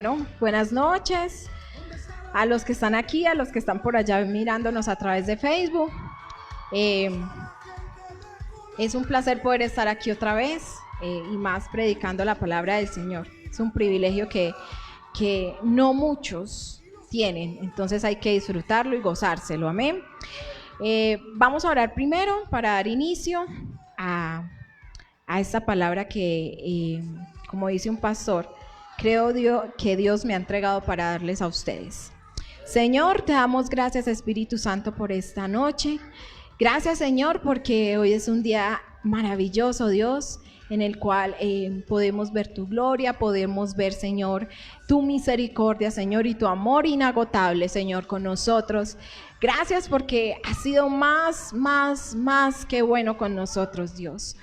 Bueno, buenas noches a los que están aquí, a los que están por allá mirándonos a través de Facebook. Es un placer poder estar aquí otra vez y más predicando la palabra del Señor. Es un privilegio que no muchos tienen, entonces hay que disfrutarlo y gozárselo, amén. Vamos a orar primero para dar inicio a esta palabra que, como dice un pastor, creo que Dios me ha entregado para darles a ustedes. Señor, te damos gracias, Espíritu Santo, por esta noche. Gracias, Señor, porque hoy es un día maravilloso, Dios, en el cual podemos ver tu gloria, podemos ver, Señor, tu misericordia, Señor, y tu amor inagotable, Señor, con nosotros. Gracias porque has sido más que bueno con nosotros, Dios.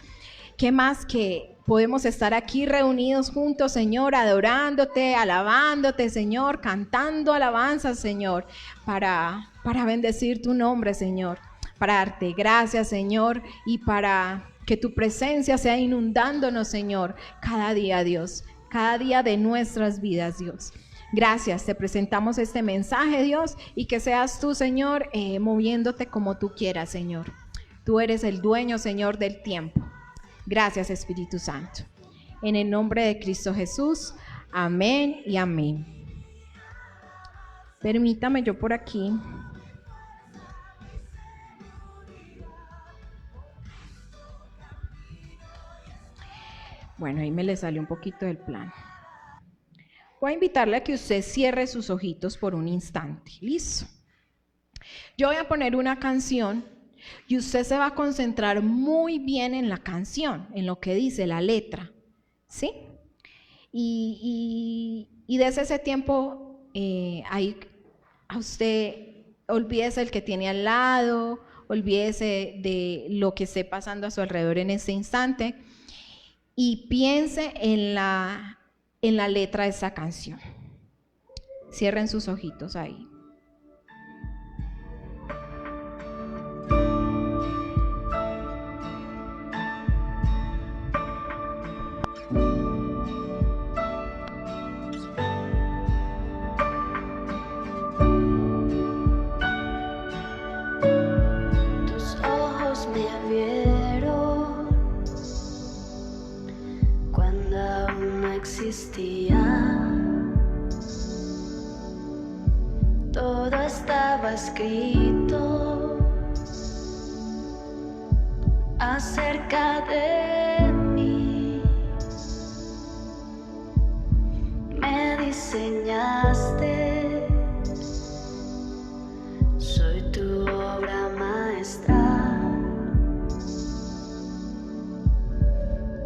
¿Qué más que podemos estar aquí reunidos juntos, Señor, adorándote, alabándote, Señor, cantando alabanzas, Señor, para bendecir tu nombre, Señor, para darte gracias, Señor, y para que tu presencia sea inundándonos, Señor, cada día, Dios, cada día de nuestras vidas, Dios. Gracias, te presentamos este mensaje, Dios, y que seas tú, Señor, moviéndote como tú quieras, Señor. Tú eres el dueño, Señor, del tiempo. Gracias, Espíritu Santo. En el nombre de Cristo Jesús, amén y amén. Permítame yo por aquí. Bueno, ahí me le salió un poquito del plan. Voy a invitarle a que usted cierre sus ojitos por un instante. ¿Listo? Yo voy a poner una canción y usted se va a concentrar muy bien en la canción, en lo que dice la letra, ¿sí? Y desde ese tiempo, ahí a usted, olvídese el que tiene al lado, olvídese de lo que esté pasando a su alrededor en este instante y piense en la letra de esa canción. Cierren sus ojitos ahí. Todo estaba escrito acerca de mí. Me diseñaste, soy tu obra maestra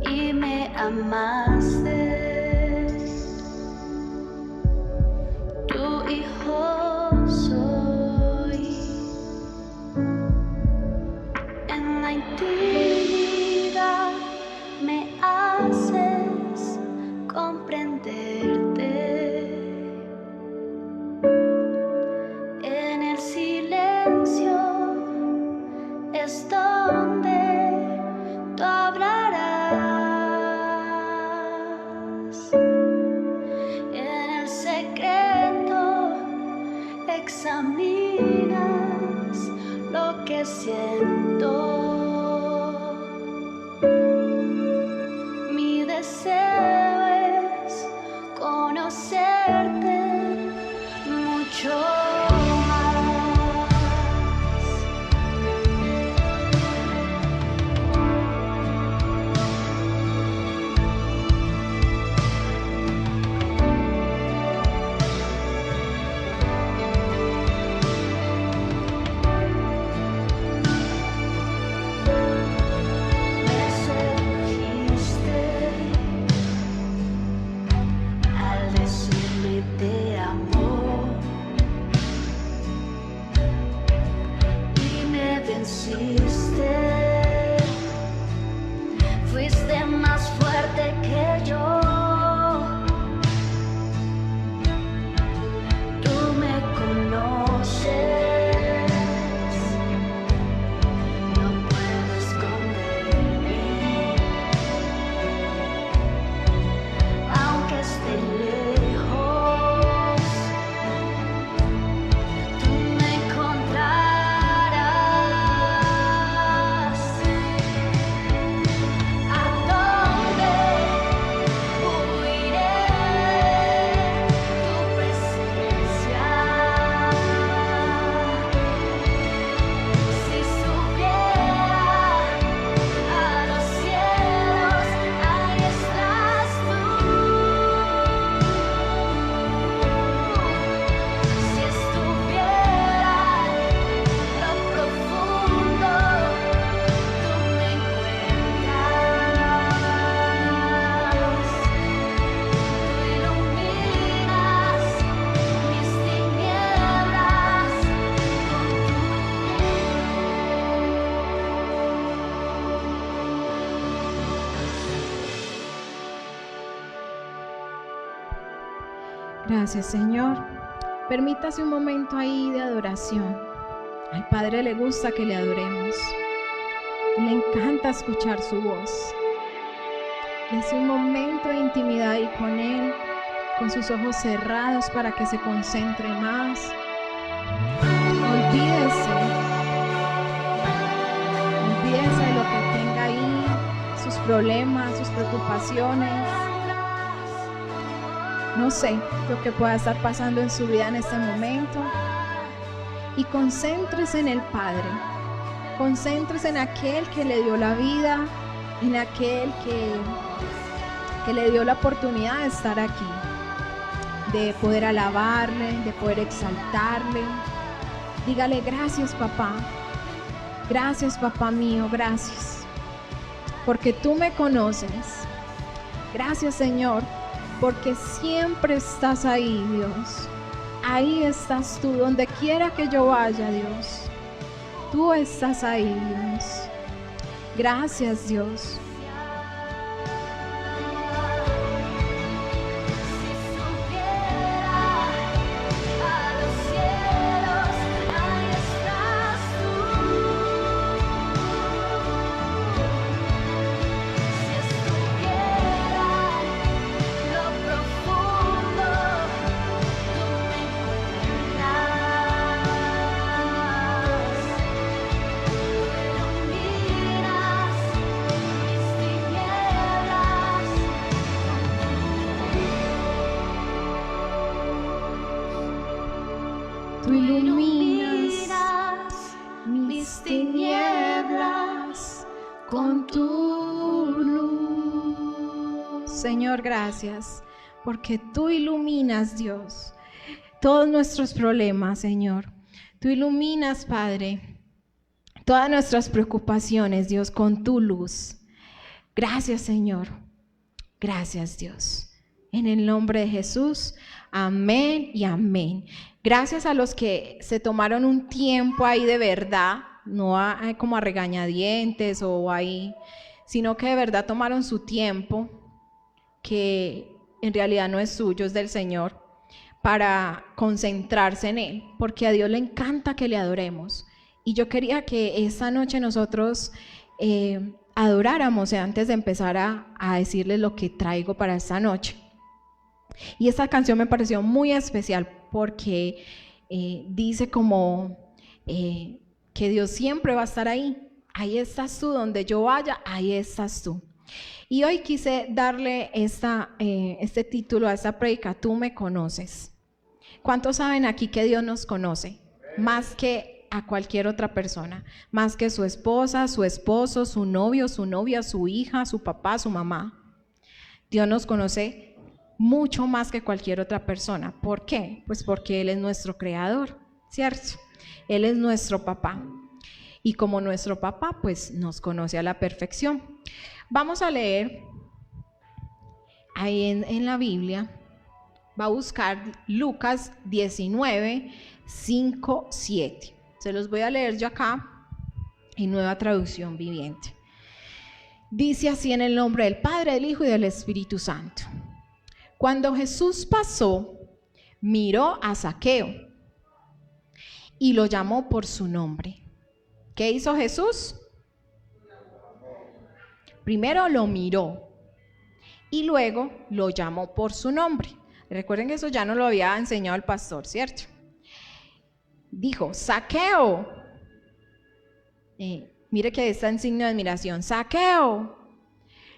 y me amaste. Examinas lo que siento. Mi deseo es conocerte mucho más. Gracias, Señor. Permítase un momento ahí de adoración. Al Padre le gusta que le adoremos. Le encanta escuchar su voz. Es un momento de intimidad ahí con Él, con sus ojos cerrados para que se concentre más. Olvídese de lo que tenga ahí, sus problemas, sus preocupaciones. No sé lo que pueda estar pasando en su vida en este momento. Y concéntrese en el Padre. Concéntrese en aquel que le dio la vida, en aquel que le dio la oportunidad de estar aquí, de poder alabarle, de poder exaltarle. Dígale: gracias, papá. Gracias, papá mío, gracias. Porque tú me conoces. Gracias, Señor, porque siempre estás ahí, Dios. Ahí estás tú, donde quiera que yo vaya, Dios. Tú estás ahí, Dios. Gracias, Dios. Tú iluminas mis tinieblas con tu luz. Señor, gracias, porque tú iluminas, Dios, todos nuestros problemas, Señor. Tú iluminas, Padre, todas nuestras preocupaciones, Dios, con tu luz. Gracias, Señor. Gracias, Dios. En el nombre de Jesús, amén y amén. Gracias a los que se tomaron un tiempo ahí de verdad, no como a regañadientes o ahí, sino que de verdad tomaron su tiempo, que en realidad no es suyo, es del Señor, para concentrarse en Él, porque a Dios le encanta que le adoremos. Y yo quería que esta noche nosotros adoráramos antes de empezar a decirles lo que traigo para esta noche. Y esta canción me pareció muy especial porque dice como que Dios siempre va a estar ahí. Ahí estás tú, donde yo vaya, ahí estás tú. Y hoy quise darle este título a esta prédica: Tú me conoces. ¿Cuántos saben aquí que Dios nos conoce? Más que a cualquier otra persona, más que su esposa, su esposo, su novio, su novia, su hija, su papá, su mamá. Dios nos conoce mucho más que cualquier otra persona. ¿Por qué? Pues porque Él es nuestro creador, ¿cierto? Él es nuestro papá. Y como nuestro papá, pues nos conoce a la perfección. Vamos a leer ahí en la Biblia, va a buscar Lucas 19, 5, 7. Se los voy a leer yo acá en Nueva Traducción Viviente. Dice así: en el nombre del Padre, del Hijo y del Espíritu Santo. Cuando Jesús pasó, miró a Zaqueo y lo llamó por su nombre. ¿Qué hizo Jesús? Primero lo miró y luego lo llamó por su nombre. Recuerden que eso ya nos lo había enseñado el pastor, ¿cierto? Dijo: Zaqueo. Mire que está en signo de admiración. Zaqueo.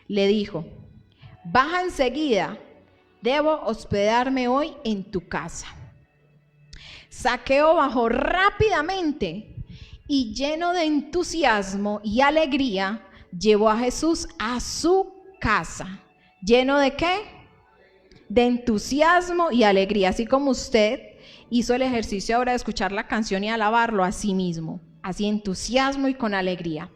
Le dijo: baja enseguida. Debo hospedarme hoy en tu casa. Zaqueo bajó rápidamente y, lleno de entusiasmo y alegría, llevó a Jesús a su casa. ¿Lleno de qué? De entusiasmo y alegría, así como usted hizo el ejercicio ahora de escuchar la canción y alabarlo a sí mismo, así entusiasmo y con alegría.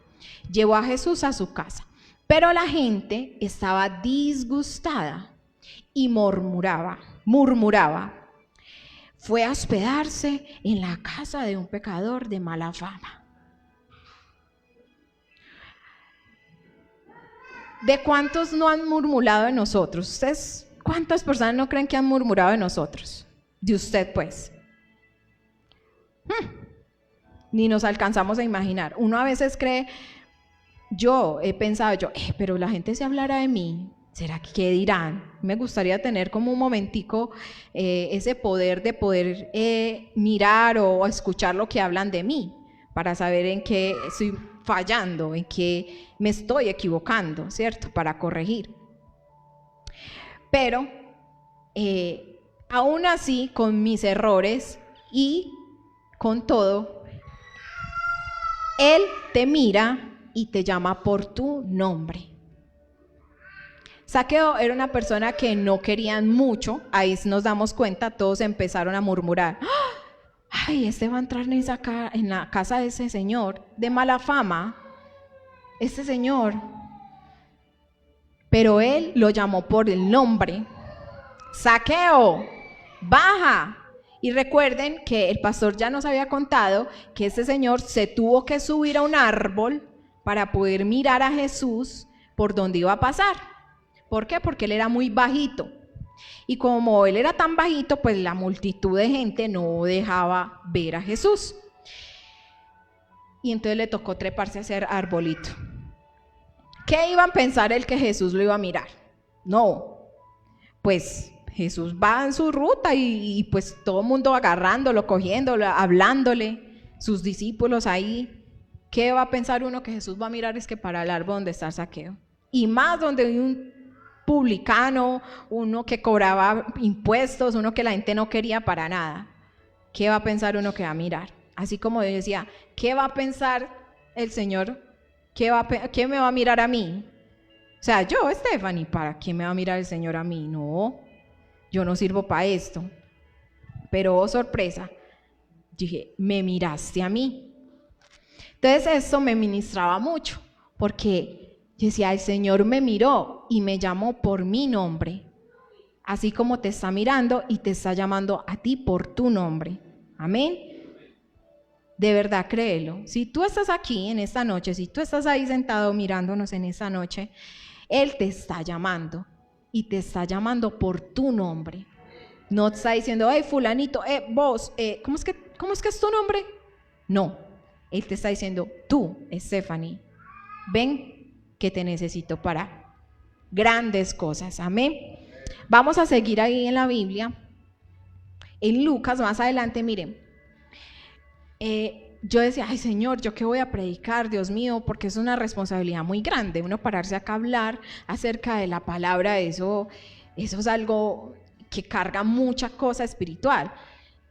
Llevó a Jesús a su casa, pero la gente estaba disgustada y murmuraba. Fue a hospedarse en la casa de un pecador de mala fama. ¿De cuántos no han murmurado de nosotros? ¿Ustedes ¿Cuántas personas no creen que han murmurado de nosotros? De usted, pues. Ni nos alcanzamos a imaginar. Uno a veces cree, yo he pensado, pero la gente se hablará de mí. ¿Será que qué dirán? Me gustaría tener como un momentico ese poder de poder mirar o escuchar lo que hablan de mí, para saber en qué estoy fallando, en qué me estoy equivocando, ¿cierto? Para corregir. Pero aún así, con mis errores y con todo, Él te mira y te llama por tu nombre. Saqueo era una persona que no querían mucho, ahí nos damos cuenta, todos empezaron a murmurar, ay, este va a entrar en la casa de ese señor, de mala fama, este señor. Pero él lo llamó por el nombre, Saqueo, baja. Y recuerden que el pastor ya nos había contado que ese señor se tuvo que subir a un árbol para poder mirar a Jesús por donde iba a pasar. ¿Por qué? Porque él era muy bajito. Y como él era tan bajito, pues la multitud de gente no dejaba ver a Jesús. Y entonces le tocó treparse a ese arbolito. ¿Qué iban a pensar el que Jesús lo iba a mirar? No, pues Jesús va en su ruta y pues todo el mundo agarrándolo, cogiéndolo, hablándole, sus discípulos ahí. ¿Qué va a pensar uno que Jesús va a mirar? Es que para el árbol donde está Saqueo. Y más donde hay un publicano, uno que cobraba impuestos, uno que la gente no quería para nada. ¿Qué va a pensar uno que va a mirar? Así como yo decía, ¿qué va a pensar el Señor? ¿Qué me va a mirar a mí? O sea, yo, Stephanie, ¿para qué me va a mirar el Señor a mí? No, yo no sirvo para esto. Pero, oh sorpresa, dije, me miraste a mí. Entonces esto me ministraba mucho, porque yo decía, el Señor me miró y me llamó por mi nombre, así como te está mirando y te está llamando a ti por tu nombre. Amén. De verdad, créelo. Si tú estás aquí en esta noche, si tú estás ahí sentado mirándonos en esta noche, Él te está llamando y te está llamando por tu nombre. No te está diciendo, hey fulanito, vos, ¿cómo es que es tu nombre? No, Él te está diciendo, tú, Stephanie, ven que te necesito para grandes cosas. Amén. Vamos a seguir ahí en la Biblia. En Lucas, más adelante, miren. Yo decía, ay Señor, ¿yo qué voy a predicar? Dios mío, porque es una responsabilidad muy grande. Uno pararse acá a hablar acerca de la palabra, eso es algo que carga mucha cosa espiritual.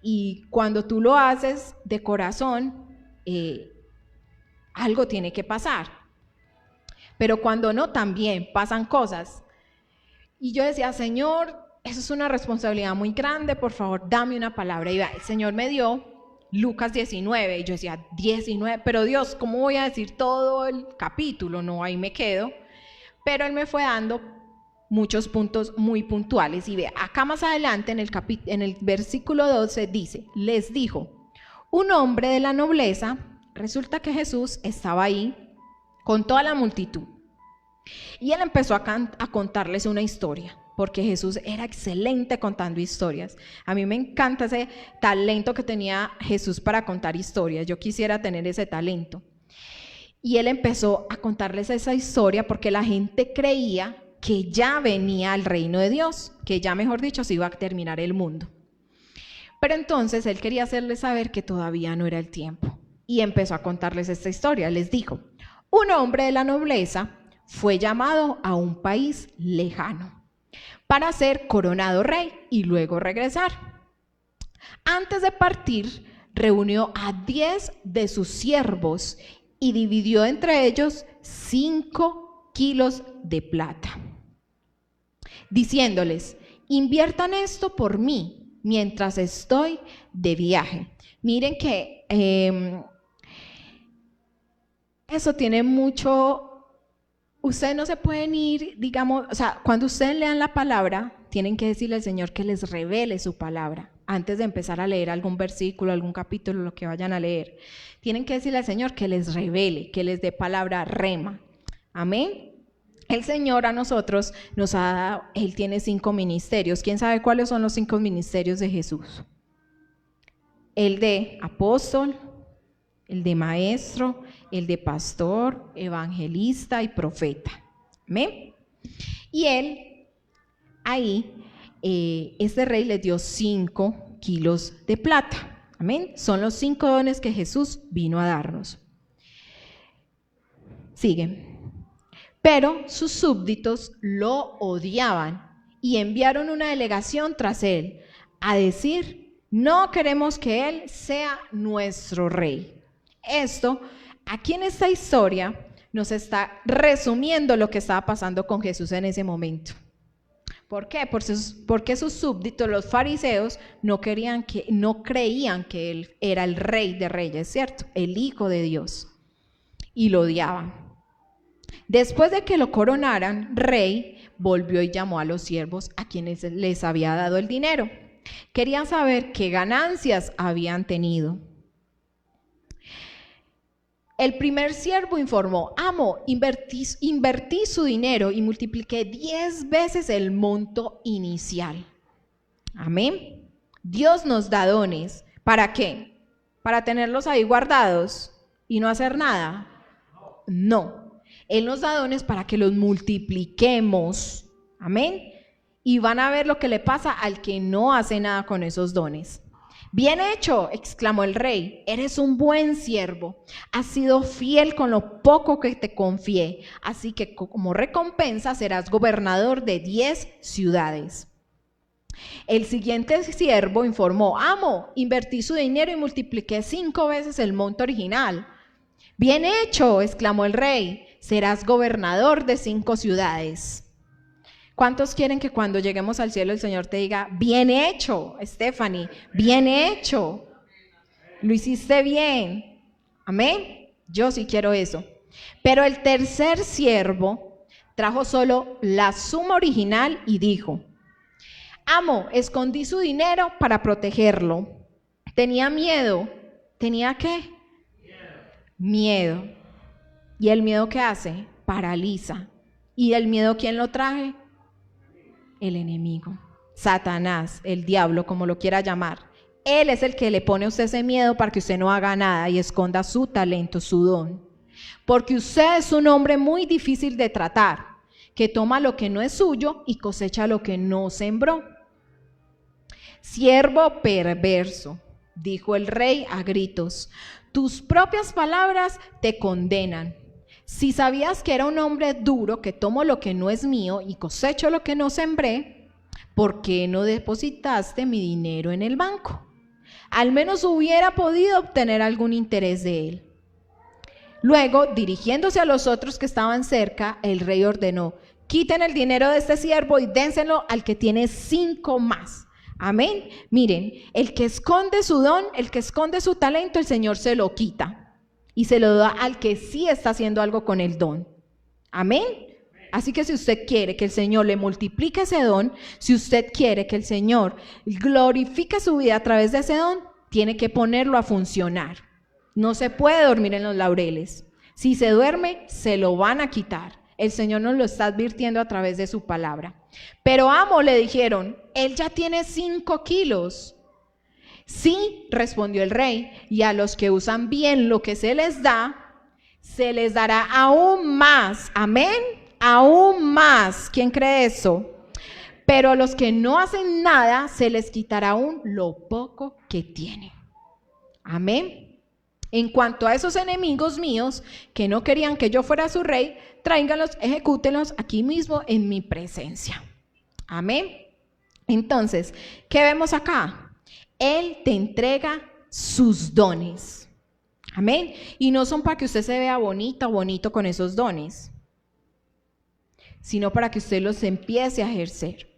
Y cuando tú lo haces de corazón, algo tiene que pasar. Pero cuando no, también pasan cosas. Y yo decía, Señor, eso es una responsabilidad muy grande, por favor, dame una palabra. Y el Señor me dio Lucas 19, y yo decía, 19, pero Dios, ¿cómo voy a decir todo el capítulo? No, ahí me quedo. Pero Él me fue dando muchos puntos muy puntuales. Y ve, acá más adelante en el versículo 12 dice, les dijo, un hombre de la nobleza, resulta que Jesús estaba ahí, con toda la multitud. Y él empezó a contarles una historia, porque Jesús era excelente contando historias. A mí me encanta ese talento que tenía Jesús para contar historias. Yo quisiera tener ese talento. Y él empezó a contarles esa historia porque la gente creía que ya venía el reino de Dios, que ya, mejor dicho, se iba a terminar el mundo. Pero entonces él quería hacerles saber que todavía no era el tiempo. Y empezó a contarles esta historia. Les dijo, un hombre de la nobleza fue llamado a un país lejano para ser coronado rey y luego regresar. Antes de partir, reunió a 10 de sus siervos y dividió entre ellos 5 kilos de plata, diciéndoles, inviertan esto por mí mientras estoy de viaje. Miren que eso tiene mucho, ustedes no se pueden ir, digamos, o sea, cuando ustedes lean la palabra, tienen que decirle al Señor que les revele su palabra, antes de empezar a leer algún versículo, algún capítulo, lo que vayan a leer. Tienen que decirle al Señor que les revele, que les dé palabra rema. Amén. el Señor a nosotros nos ha dado, Él tiene 5 ministerios. ¿Quién sabe cuáles son los 5 ministerios de Jesús? El de apóstol, el de maestro, el de pastor, evangelista y profeta. ¿Amén? Y Él, ahí, este rey le dio 5 kilos de plata. Amén. Son los 5 dones que Jesús vino a darnos. Sigue. Pero sus súbditos lo odiaban y enviaron una delegación tras él a decir: no queremos que él sea nuestro rey. Esto, aquí en esta historia, nos está resumiendo lo que estaba pasando con Jesús en ese momento. ¿Por qué? Porque sus súbditos, los fariseos, no creían que él era el rey de reyes, ¿cierto? El Hijo de Dios. Y lo odiaban. Después de que lo coronaran rey, volvió y llamó a los siervos a quienes les había dado el dinero. Querían saber qué ganancias habían tenido. El primer siervo informó: amo, invertí su dinero y multipliqué 10 veces el monto inicial. Amén. Dios nos da dones. ¿Para qué? ¿Para tenerlos ahí guardados y no hacer nada? No. Él nos da dones para que los multipliquemos. Amén. Y van a ver lo que le pasa al que no hace nada con esos dones. Bien hecho, exclamó el rey, eres un buen siervo, has sido fiel con lo poco que te confié, así que como recompensa serás gobernador de 10 ciudades. El siguiente siervo informó: amo, invertí su dinero y multipliqué 5 veces el monto original. Bien hecho, exclamó el rey, serás gobernador de 5 ciudades. ¿Cuántos quieren que cuando lleguemos al cielo el Señor te diga: bien hecho, Stephanie, bien hecho, lo hiciste bien? Amén. Yo sí quiero eso. Pero el tercer siervo trajo solo la suma original y dijo: amo, escondí su dinero para protegerlo. Tenía miedo. ¿Tenía qué? Miedo. ¿Y el miedo qué hace? Paraliza. ¿Y el miedo quién lo traje? El enemigo, Satanás, el diablo, como lo quiera llamar. Él es el que le pone a usted ese miedo para que usted no haga nada y esconda su talento, su don. Porque usted es un hombre muy difícil de tratar, que toma lo que no es suyo y cosecha lo que no sembró. Siervo perverso, dijo el rey a gritos, tus propias palabras te condenan. Si sabías que era un hombre duro, que tomo lo que no es mío y cosecho lo que no sembré, ¿por qué no depositaste mi dinero en el banco? Al menos hubiera podido obtener algún interés de él. Luego, dirigiéndose a los otros que estaban cerca, el rey ordenó: quiten el dinero de este siervo y dénselo al que tiene 5 más. Amén. Miren, el que esconde su don, el que esconde su talento, el Señor se lo quita y se lo da al que sí está haciendo algo con el don. Amén. Así que si usted quiere que el Señor le multiplique ese don, si usted quiere que el Señor glorifique su vida a través de ese don, tiene que ponerlo a funcionar. No se puede dormir en los laureles. Si se duerme, se lo van a quitar. El Señor nos lo está advirtiendo a través de su palabra. Pero amo, le dijeron, él ya tiene 5 kilos. Sí, respondió el rey, y a los que usan bien lo que se les dará aún más. Amén, aún más. ¿Quién cree eso? Pero a los que no hacen nada, se les quitará aún lo poco que tienen. Amén. En cuanto a esos enemigos míos que no querían que yo fuera su rey, tráiganlos, ejecútenlos aquí mismo en mi presencia. Amén. Entonces, ¿qué vemos acá? Él te entrega sus dones. Amén. Y no son para que usted se vea bonita o bonito con esos dones, sino para que usted los empiece a ejercer.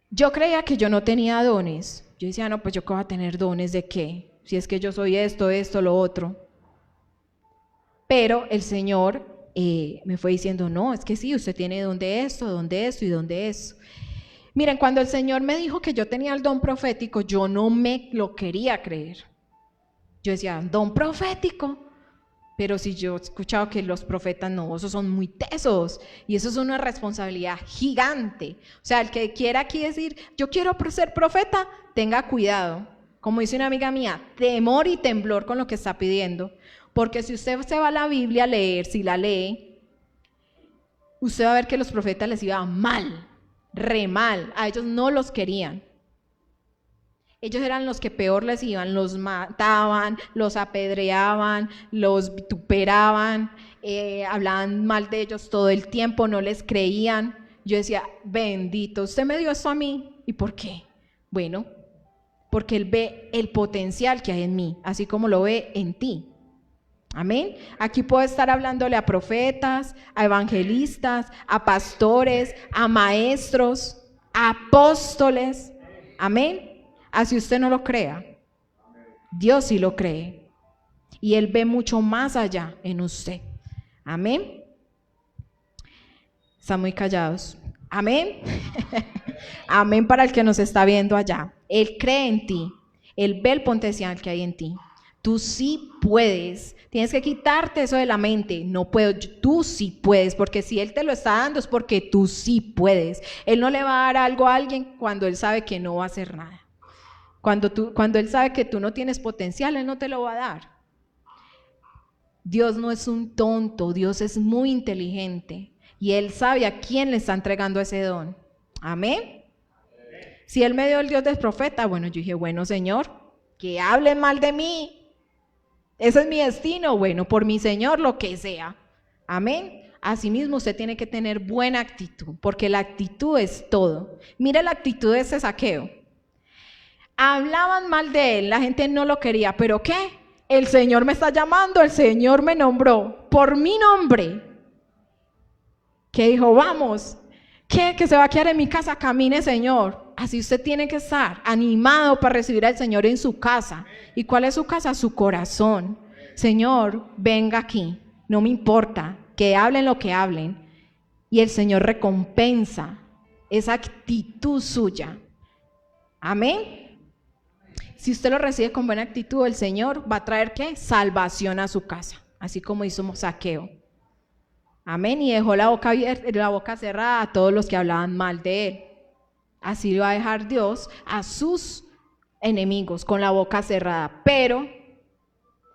Yo creía que yo no tenía dones. Yo decía, no, pues yo qué voy a tener dones de qué, si es que yo soy esto, lo otro. Pero el Señor me fue diciendo, no, es que sí, usted tiene don de esto y don de eso. Miren, cuando el Señor me dijo que yo tenía el don profético, yo no me lo quería creer. Yo decía, don profético, Pero si yo he escuchado que los profetas no, esos son muy tesos y eso es una responsabilidad gigante. O sea, el que quiera aquí decir, yo quiero ser profeta, tenga cuidado. Como dice una amiga mía, temor y temblor con lo que está pidiendo. Porque si usted se va a la Biblia a leer, si la lee, usted va a ver que los profetas les iba mal, re mal. A ellos no los querían. Ellos eran los que peor les iban, los mataban, los apedreaban, los vituperaban, hablaban mal de ellos todo el tiempo, no les creían. Yo decía, bendito, usted me dio esto a mí. ¿Y por qué? Bueno, porque Él ve el potencial que hay en mí, así como lo ve en ti. Amén. Aquí puedo estar hablándole a profetas, a evangelistas, a pastores, a maestros, a apóstoles. Amén. Así usted no lo crea, Dios sí lo cree y Él ve mucho más allá en usted. Amén. Están muy callados. Amén. Amén para el que nos está viendo allá. Él cree en ti, Él ve el potencial que hay en ti. Tú sí puedes. Tienes que quitarte eso de la mente. No puedo, tú sí puedes, porque si Él te lo está dando es porque tú sí puedes. Él no le va a dar algo a alguien cuando Él sabe que no va a hacer nada. Cuando Él sabe que tú no tienes potencial, Él no te lo va a dar. Dios no es un tonto, Dios es muy inteligente y Él sabe a quién le está entregando ese don. Amén. Si Él me dio el Dios del profeta, bueno, yo dije, bueno, Señor, que hablen mal de mí. Ese es mi destino, bueno, por mi Señor, lo que sea. Amén. Asimismo, usted tiene que tener buena actitud, porque la actitud es todo. Mira la actitud de ese Zaqueo. Hablaban mal de él, la gente no lo quería, ¿pero qué? El Señor me está llamando, el Señor me nombró por mi nombre. Que dijo, vamos, ¿qué? Que se va a quedar en mi casa, camine, Señor. Así usted tiene que estar animado para recibir al Señor en su casa. ¿Y cuál es su casa? Su corazón. Señor, venga aquí, no me importa, que hablen lo que hablen. Y el Señor recompensa esa actitud suya. Amén. Si usted lo recibe con buena actitud, el Señor va a traer ¿qué? Salvación a su casa, así como hizo Zaqueo. Amén. Y dejó la boca cerrada a todos los que hablaban mal de él. Así lo va a dejar Dios a sus enemigos con la boca cerrada. Pero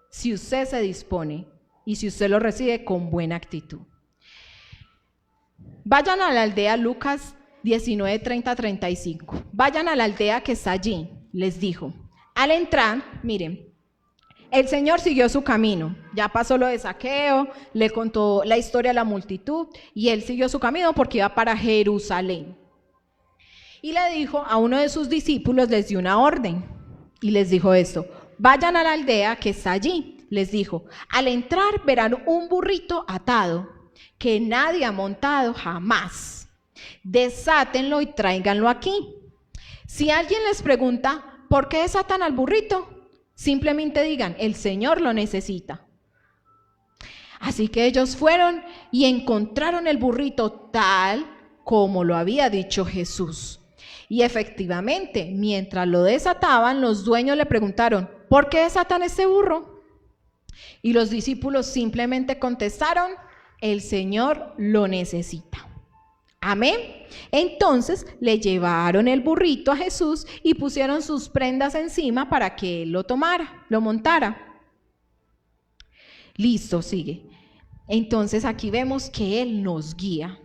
si usted se dispone y si usted lo recibe con buena actitud. Vayan a la aldea, Lucas 19, 30, 35. Vayan a la aldea que está allí, les dijo. Al entrar, miren, el Señor siguió su camino, ya pasó lo de Zaqueo, le contó la historia a la multitud y él siguió su camino porque iba para Jerusalén. Y le dijo a uno de sus discípulos, les dio una orden y les dijo esto, vayan a la aldea que está allí, les dijo, al entrar verán un burrito atado que nadie ha montado jamás, desátenlo y tráiganlo aquí. Si alguien les pregunta, ¿por qué desatan al burrito? Simplemente digan, el Señor lo necesita. Así que ellos fueron y encontraron el burrito tal como lo había dicho Jesús. Y efectivamente, mientras lo desataban, los dueños le preguntaron, ¿por qué desatan este burro? Y los discípulos simplemente contestaron, el Señor lo necesita. Amén. Entonces le llevaron el burrito a Jesús y pusieron sus prendas encima para que él lo tomara, lo montara. Listo, sigue. Entonces aquí vemos que Él nos guía.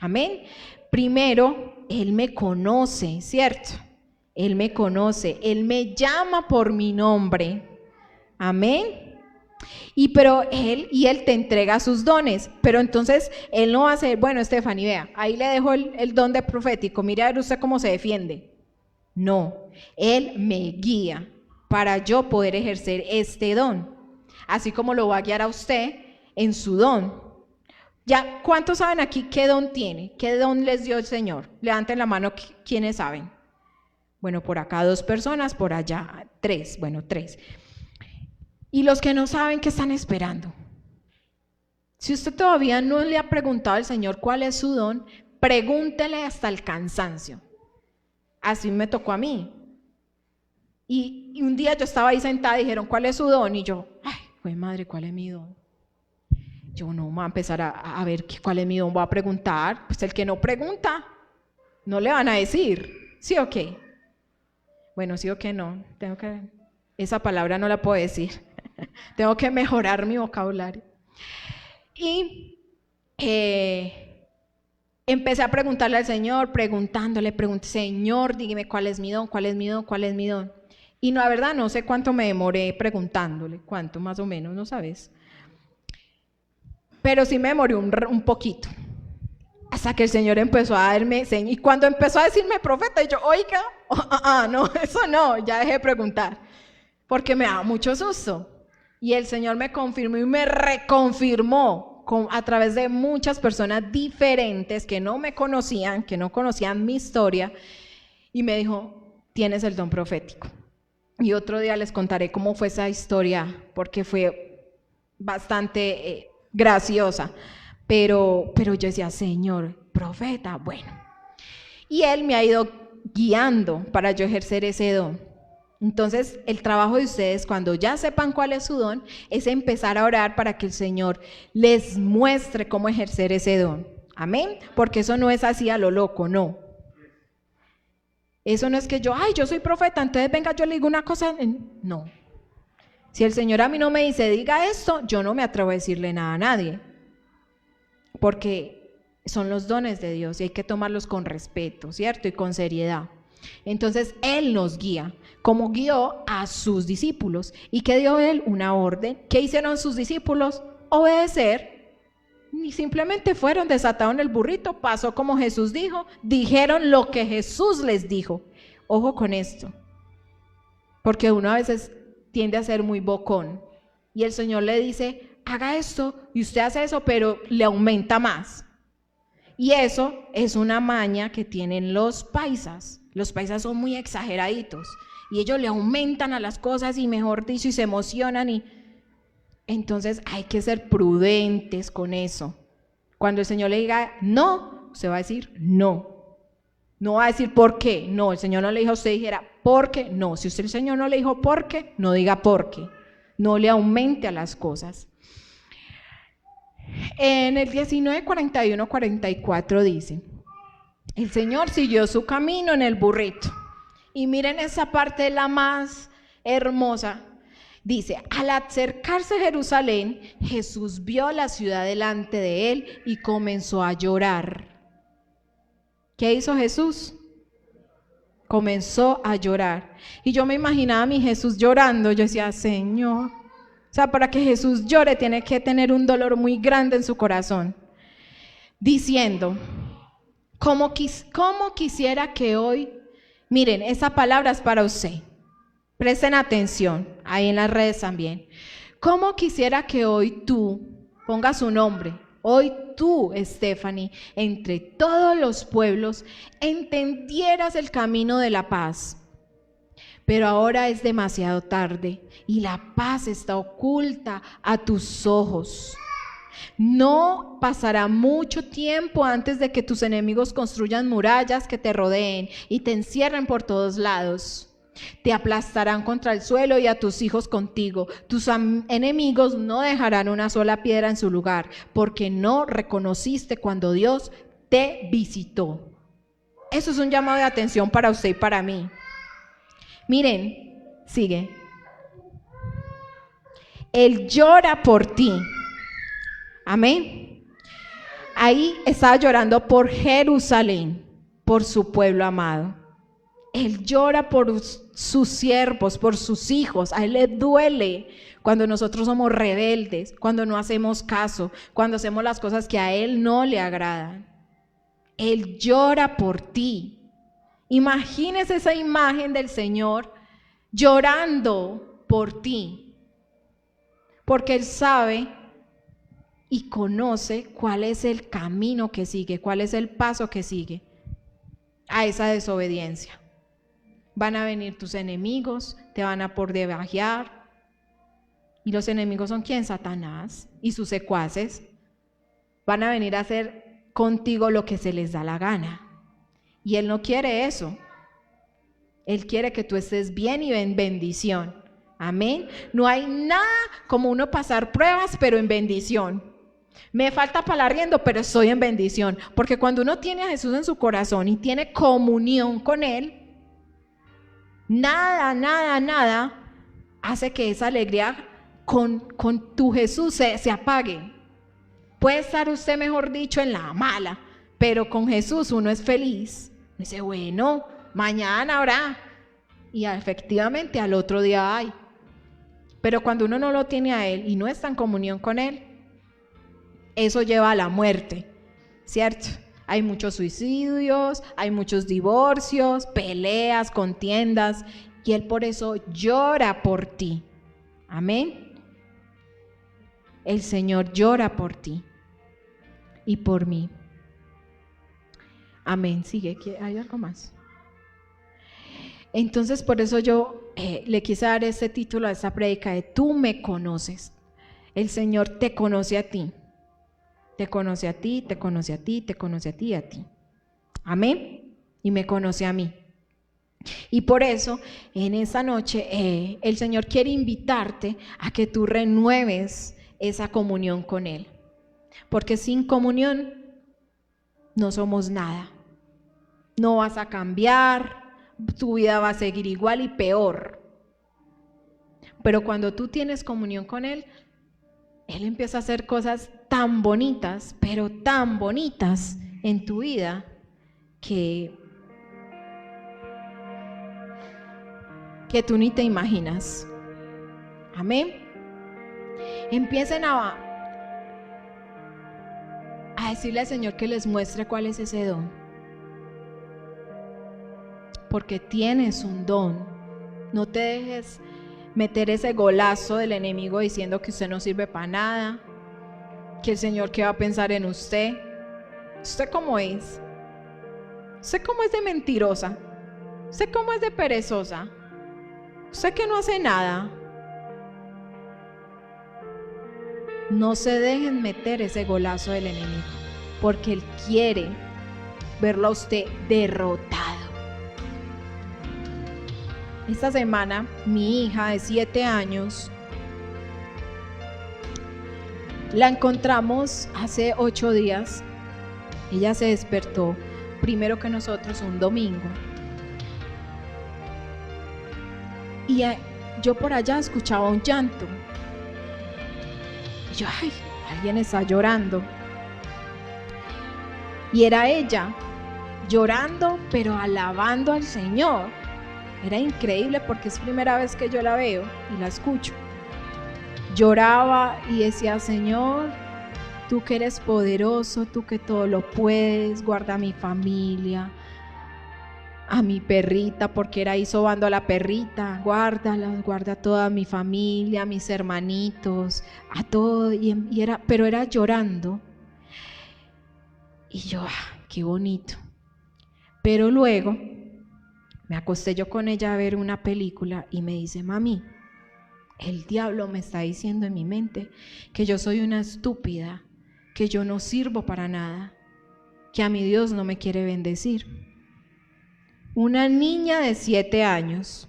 Amén. Primero, Él me conoce, ¿cierto? Él me conoce, Él me llama por mi nombre. Amén. Pero Él te entrega sus dones, pero entonces Él no va a ser, bueno, Stephanie, vea, ahí le dejo el don de profético, mire a ver usted cómo se defiende. No, Él me guía para yo poder ejercer este don, así como lo va a guiar a usted en su don. Ya, ¿cuántos saben aquí qué don tiene? ¿Qué don les dio el Señor? Levanten la mano, ¿quiénes saben? Bueno, por acá 2 personas, por allá 3, bueno, 3. Y los que no saben, ¿qué están esperando? Si usted todavía no le ha preguntado al Señor cuál es su don, pregúntele hasta el cansancio. Así me tocó a mí. Y un día yo estaba ahí sentada y dijeron, ¿cuál es su don? Y yo, Pues madre, ¿cuál es mi don? Yo no voy a empezar a ver cuál es mi don, voy a preguntar. Pues el que no pregunta, no le van a decir, ¿sí o qué? Bueno, sí o qué no, esa palabra no la puedo decir. Tengo que mejorar mi vocabulario. Y empecé a preguntarle al Señor, pregunté, Señor, dígame cuál es mi don, cuál es mi don, cuál es mi don. Y no, la verdad, no sé cuánto me demoré preguntándole, cuánto más o menos, ¿no sabes? Pero sí me demoré un poquito. Hasta que el Señor empezó a darme señas. Y cuando empezó a decirme profeta, yo, oiga, no, eso no, ya dejé de preguntar. Porque me daba mucho susto. Y el Señor me confirmó y me reconfirmó a través de muchas personas diferentes que no me conocían, que no conocían mi historia. Y me dijo, tienes el don profético. Y otro día les contaré cómo fue esa historia, porque fue bastante graciosa. Pero yo decía, Señor, profeta, bueno. Y Él me ha ido guiando para yo ejercer ese don. Entonces, el trabajo de ustedes, cuando ya sepan cuál es su don, es empezar a orar para que el Señor les muestre cómo ejercer ese don. Amén. Porque eso no es así a lo loco, no. Eso no es que yo soy profeta, entonces venga, yo le digo una cosa. No. Si el Señor a mí no me dice, diga esto, yo no me atrevo a decirle nada a nadie. Porque son los dones de Dios y hay que tomarlos con respeto, ¿cierto? Y con seriedad. Entonces Él nos guía, como guió a sus discípulos. ¿Y qué dio Él? Una orden. ¿Qué hicieron sus discípulos? Obedecer. Y simplemente fueron, desataron el burrito, pasó como Jesús dijo, dijeron lo que Jesús les dijo. Ojo con esto, porque uno a veces tiende a ser muy bocón y el Señor le dice, haga esto y usted hace eso, pero le aumenta más. Y eso es una maña que tienen los paisas. Los paisas son muy exageraditos y ellos le aumentan a las cosas y mejor dicho y se emocionan y entonces hay que ser prudentes con eso. Cuando el Señor le diga no, usted va a decir no. No va a decir por qué. No, el Señor no le dijo a usted dijera por qué. No, si usted el Señor no le dijo por qué, no diga por qué. No le aumente a las cosas. En el 19:41-44 dice, el Señor siguió su camino en el burrito. Y miren esa parte la más hermosa. Dice, al acercarse a Jerusalén, Jesús vio la ciudad delante de él y comenzó a llorar. ¿Qué hizo Jesús? Comenzó a llorar. Y yo me imaginaba a mi Jesús llorando. Yo decía, Señor. O sea, para que Jesús llore tiene que tener un dolor muy grande en su corazón. Diciendo, ¿cómo quisiera que hoy, miren, esa palabra es para usted. Presten atención, ahí en las redes también. ¿Cómo quisiera que hoy tú, ponga su nombre, hoy tú, Stephanie, entre todos los pueblos, entendieras el camino de la paz? Pero ahora es demasiado tarde y la paz está oculta a tus ojos. No pasará mucho tiempo antes de que tus enemigos construyan murallas que te rodeen y te encierren por todos lados. Te aplastarán contra el suelo y a tus hijos contigo. Tus enemigos no dejarán una sola piedra en su lugar, porque no reconociste cuando Dios te visitó. Eso es un llamado de atención para usted y para mí. Miren, sigue. Él llora por ti. Amén. Ahí estaba llorando por Jerusalén, por su pueblo amado. Él llora por sus siervos, por sus hijos. A Él le duele cuando nosotros somos rebeldes, cuando no hacemos caso, cuando hacemos las cosas que a Él no le agradan. Él llora por ti. Imagínese esa imagen del Señor llorando por ti, porque Él sabe y conoce cuál es el camino que sigue, cuál es el paso que sigue a esa desobediencia. Van a venir tus enemigos, te van a por debajear. ¿Y los enemigos son quién? Satanás y sus secuaces. Van a venir a hacer contigo lo que se les da la gana. Y Él no quiere eso. Él quiere que tú estés bien y en bendición. Amén. No hay nada como uno pasar pruebas, pero en bendición. Me falta para el arriendo, pero estoy en bendición. Porque cuando uno tiene a Jesús en su corazón y tiene comunión con Él, nada hace que esa alegría con tu Jesús se apague. Puede estar usted, mejor dicho, en la mala, pero con Jesús uno es feliz. Dice, bueno, mañana habrá. Y efectivamente al otro día hay. Pero cuando uno no lo tiene a Él y no está en comunión con Él, eso lleva a la muerte, ¿cierto? Hay muchos suicidios, hay muchos divorcios, peleas, contiendas, y Él por eso llora por ti. Amén. El Señor llora por ti y por mí. Amén. Sigue, ¿hay algo más? Entonces por eso yo le quise dar este título a esta prédica de Tú me conoces. El Señor te conoce a ti. Te conoce a ti, te conoce a ti, te conoce a ti y a ti. Amén. Y me conoce a mí. Y por eso en esta noche el Señor quiere invitarte a que tú renueves esa comunión con Él. Porque sin comunión no somos nada. No vas a cambiar. Tu vida va a seguir igual y peor. Pero cuando tú tienes comunión con Él, Él empieza a hacer cosas tan bonitas, pero tan bonitas en tu vida que tú ni te imaginas. Amén. Empiecen a decirle al Señor que les muestre cuál es ese don. Porque tienes un don. No te dejes meter ese golazo del enemigo diciendo que usted no sirve para nada, que el Señor qué va a pensar en usted. ¿Usted cómo es? ¿Usted cómo es de mentirosa? ¿Usted cómo es de perezosa? ¿Usted que no hace nada? No se dejen meter ese golazo del enemigo, porque Él quiere verlo a usted derrotado. Esta semana mi hija de 7 años la encontramos hace 8 días. Ella se despertó primero que nosotros un domingo y yo por allá escuchaba un llanto y yo, ay, alguien está llorando, y era ella llorando pero alabando al Señor. Era increíble porque es primera vez que yo la veo y la escucho. Lloraba y decía, Señor, tú que eres poderoso, tú que todo lo puedes, guarda a mi familia, a mi perrita, porque era ahí sobando a la perrita, guárdala, guarda a toda mi familia, a mis hermanitos, a todo, pero era llorando. Y yo, qué bonito. Pero luego me acosté yo con ella a ver una película y me dice, mami, el diablo me está diciendo en mi mente que yo soy una estúpida, que yo no sirvo para nada, que a mi Dios no me quiere bendecir. Una niña de 7 años.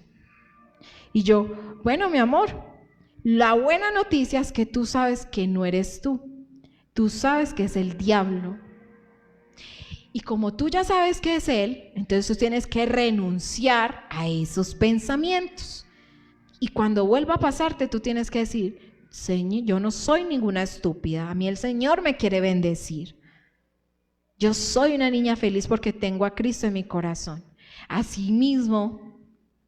Y yo, bueno, mi amor, la buena noticia es que tú sabes que no eres tú. Tú sabes que es el diablo. Y como tú ya sabes que es Él, entonces tú tienes que renunciar a esos pensamientos. Y cuando vuelva a pasarte, tú tienes que decir, Señor, yo no soy ninguna estúpida, a mí el Señor me quiere bendecir. Yo soy una niña feliz porque tengo a Cristo en mi corazón. Asimismo,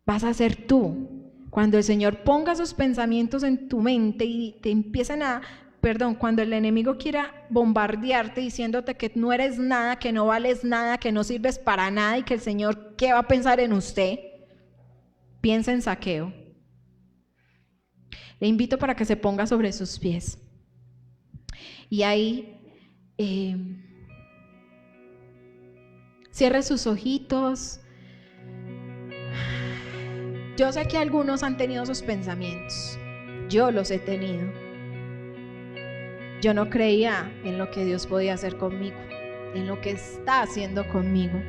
vas a ser tú. Cuando el Señor ponga esos pensamientos en tu mente y te empiezan cuando el enemigo quiera bombardearte diciéndote que no eres nada, que no vales nada, que no sirves para nada y que el Señor, ¿qué va a pensar en usted? Piensa en Zaqueo. Le invito para que se ponga sobre sus pies. Y ahí cierre sus ojitos. Yo sé que algunos han tenido esos pensamientos. Yo los he tenido. Yo no creía en lo que Dios podía hacer conmigo, en lo que está haciendo conmigo.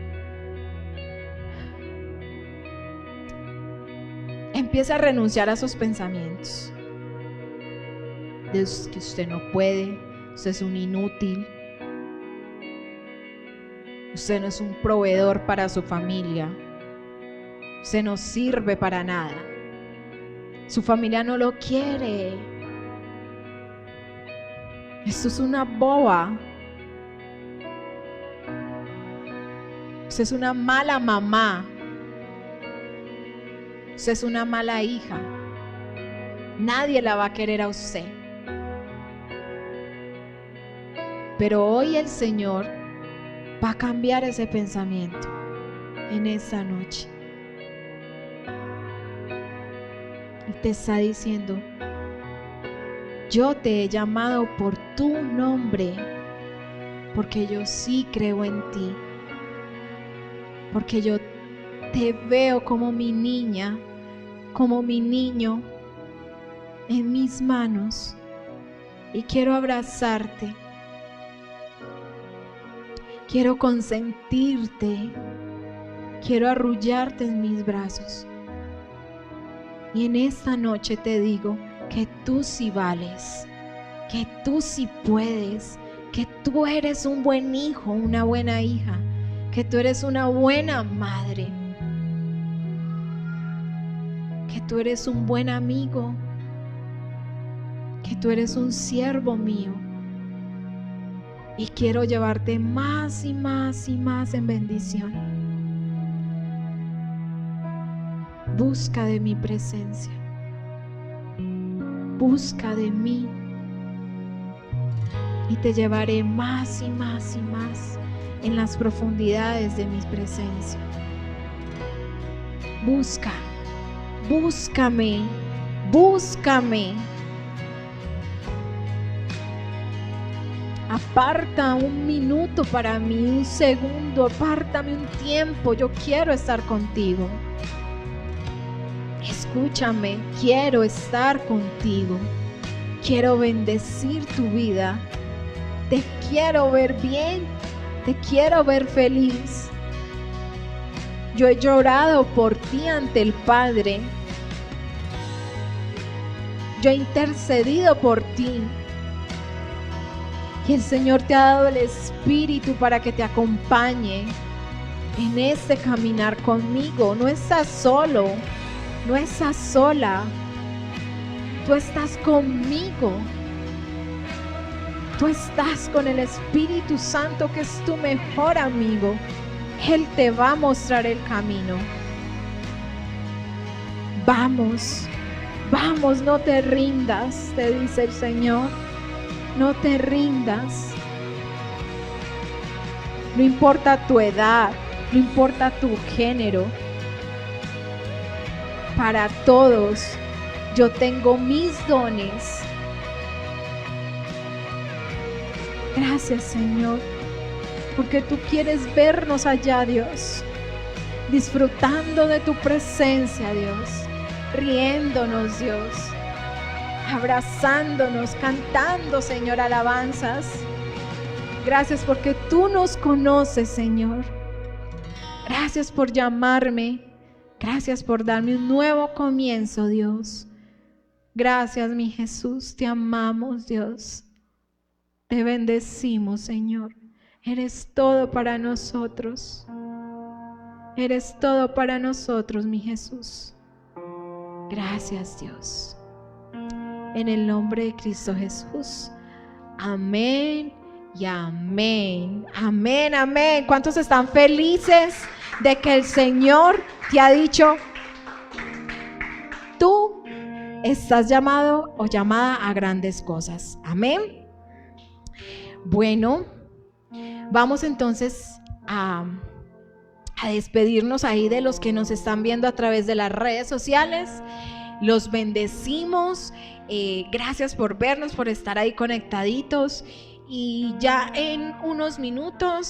Empiece a renunciar a esos pensamientos de que usted no puede, usted es un inútil, usted no es un proveedor para su familia, usted no sirve para nada, su familia no lo quiere, esto es una boba, usted es una mala mamá, usted es una mala hija, nadie la va a querer a usted. Pero hoy el Señor va a cambiar ese pensamiento en esta noche. Y te está diciendo, yo te he llamado por tu nombre, porque yo sí creo en ti, porque yo te veo como mi niña, como mi niño en mis manos y quiero abrazarte. Quiero consentirte, quiero arrullarte en mis brazos. Y en esta noche te digo que tú sí vales, que tú sí puedes, que tú eres un buen hijo, una buena hija, que tú eres una buena madre, que tú eres un buen amigo, que tú eres un siervo mío. Y quiero llevarte más y más y más en bendición. Busca de mi presencia. Busca de mí. Y te llevaré más y más y más en las profundidades de mi presencia. Busca. Búscame. Búscame. Aparta un minuto para mí, un segundo, apártame un tiempo, yo quiero estar contigo. Escúchame, quiero estar contigo. Quiero bendecir tu vida. Te quiero ver bien, te quiero ver feliz. Yo he llorado por ti ante el Padre. Yo he intercedido por ti. Y el Señor te ha dado el Espíritu para que te acompañe en este caminar conmigo. No estás solo, no estás sola. Tú estás conmigo. Tú estás con el Espíritu Santo, que es tu mejor amigo. Él te va a mostrar el camino. Vamos, vamos, no te rindas, te dice el Señor. No te rindas. No importa tu edad, no importa tu género. Para todos yo tengo mis dones. Gracias, Señor, porque tú quieres vernos allá, Dios, disfrutando de tu presencia, Dios, riéndonos, Dios, abrazándonos, cantando, Señor, alabanzas. Gracias porque tú nos conoces, Señor. Gracias por llamarme. Gracias por darme un nuevo comienzo, Dios. Gracias, mi Jesús. Te amamos, Dios. Te bendecimos, Señor. Eres todo para nosotros. Eres todo para nosotros, mi Jesús. Gracias, Dios. En el nombre de Cristo Jesús. Amén y amén. Amén, amén. ¿Cuántos están felices de que el Señor te ha dicho: tú estás llamado o llamada a grandes cosas? Amén. Bueno, vamos entonces a despedirnos ahí de los que nos están viendo a través de las redes sociales. Los bendecimos. Gracias por vernos, por estar ahí conectaditos. Y ya en unos minutos